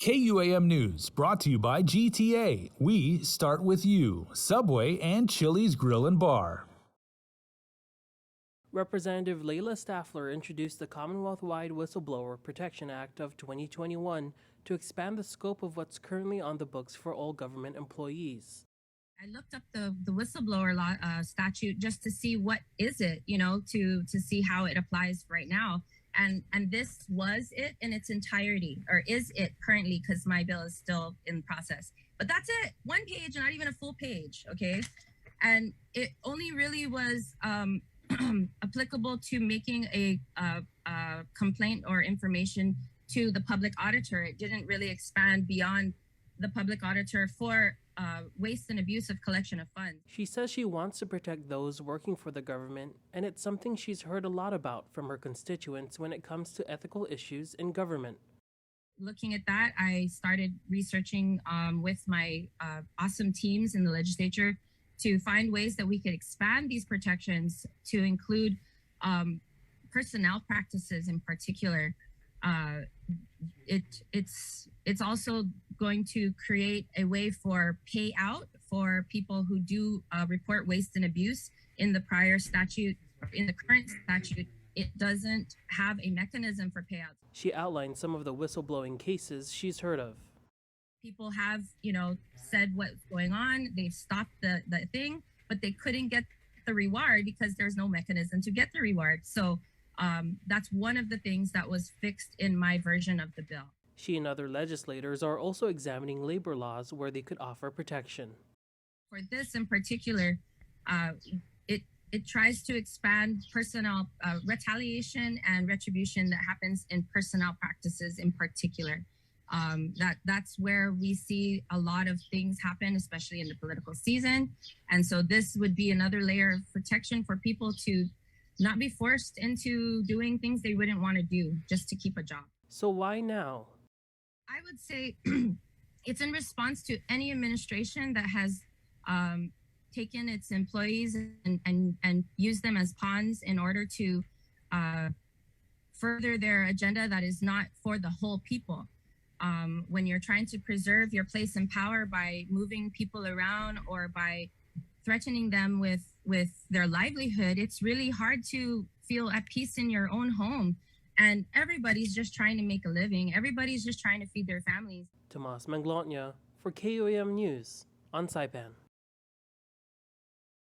KUAM News brought to you by GTA. We start with you, Subway and Chili's Grill and Bar. Representative Leila Staffler introduced the Commonwealth-wide Whistleblower Protection Act of 2021 to expand the scope of what's currently on the books for all government employees. I looked up the whistleblower law statute just to see what is it, to see how it applies right now. And this was it in its entirety, or is it currently, because my bill is still in process. But that's it, one page, not even a full page, okay? And it only really was applicable to making a complaint or information to the public auditor. It didn't really expand beyond the public auditor for waste and abuse of collection of funds. She says she wants to protect those working for the government, and it's something she's heard a lot about from her constituents when it comes to ethical issues in government. Looking at that, I started researching with my awesome teams in the legislature to find ways that we could expand these protections to include personnel practices in particular. It's also going to create a way for payout for people who do report waste and abuse. In the prior statute, in the current statute, it doesn't have a mechanism for payouts. She outlined some of the whistleblowing cases she's heard of. People have, said what's going on. They've stopped the thing, but they couldn't get the reward because there's no mechanism to get the reward. So that's one of the things that was fixed in my version of the bill. She and other legislators are also examining labor laws where they could offer protection. For this in particular, it tries to expand personnel retaliation and retribution that happens in personnel practices in particular. That's where we see a lot of things happen, especially in the political season. And so this would be another layer of protection for people to not be forced into doing things they wouldn't want to do just to keep a job. So why now? I would say it's in response to any administration that has taken its employees and used them as pawns in order to further their agenda that is not for the whole people. When you're trying to preserve your place in power by moving people around or by threatening them with their livelihood, it's really hard to feel at peace in your own home. And everybody's just trying to make a living. Everybody's just trying to feed their families. Tomas Manglotnya for KUAM News on Saipan.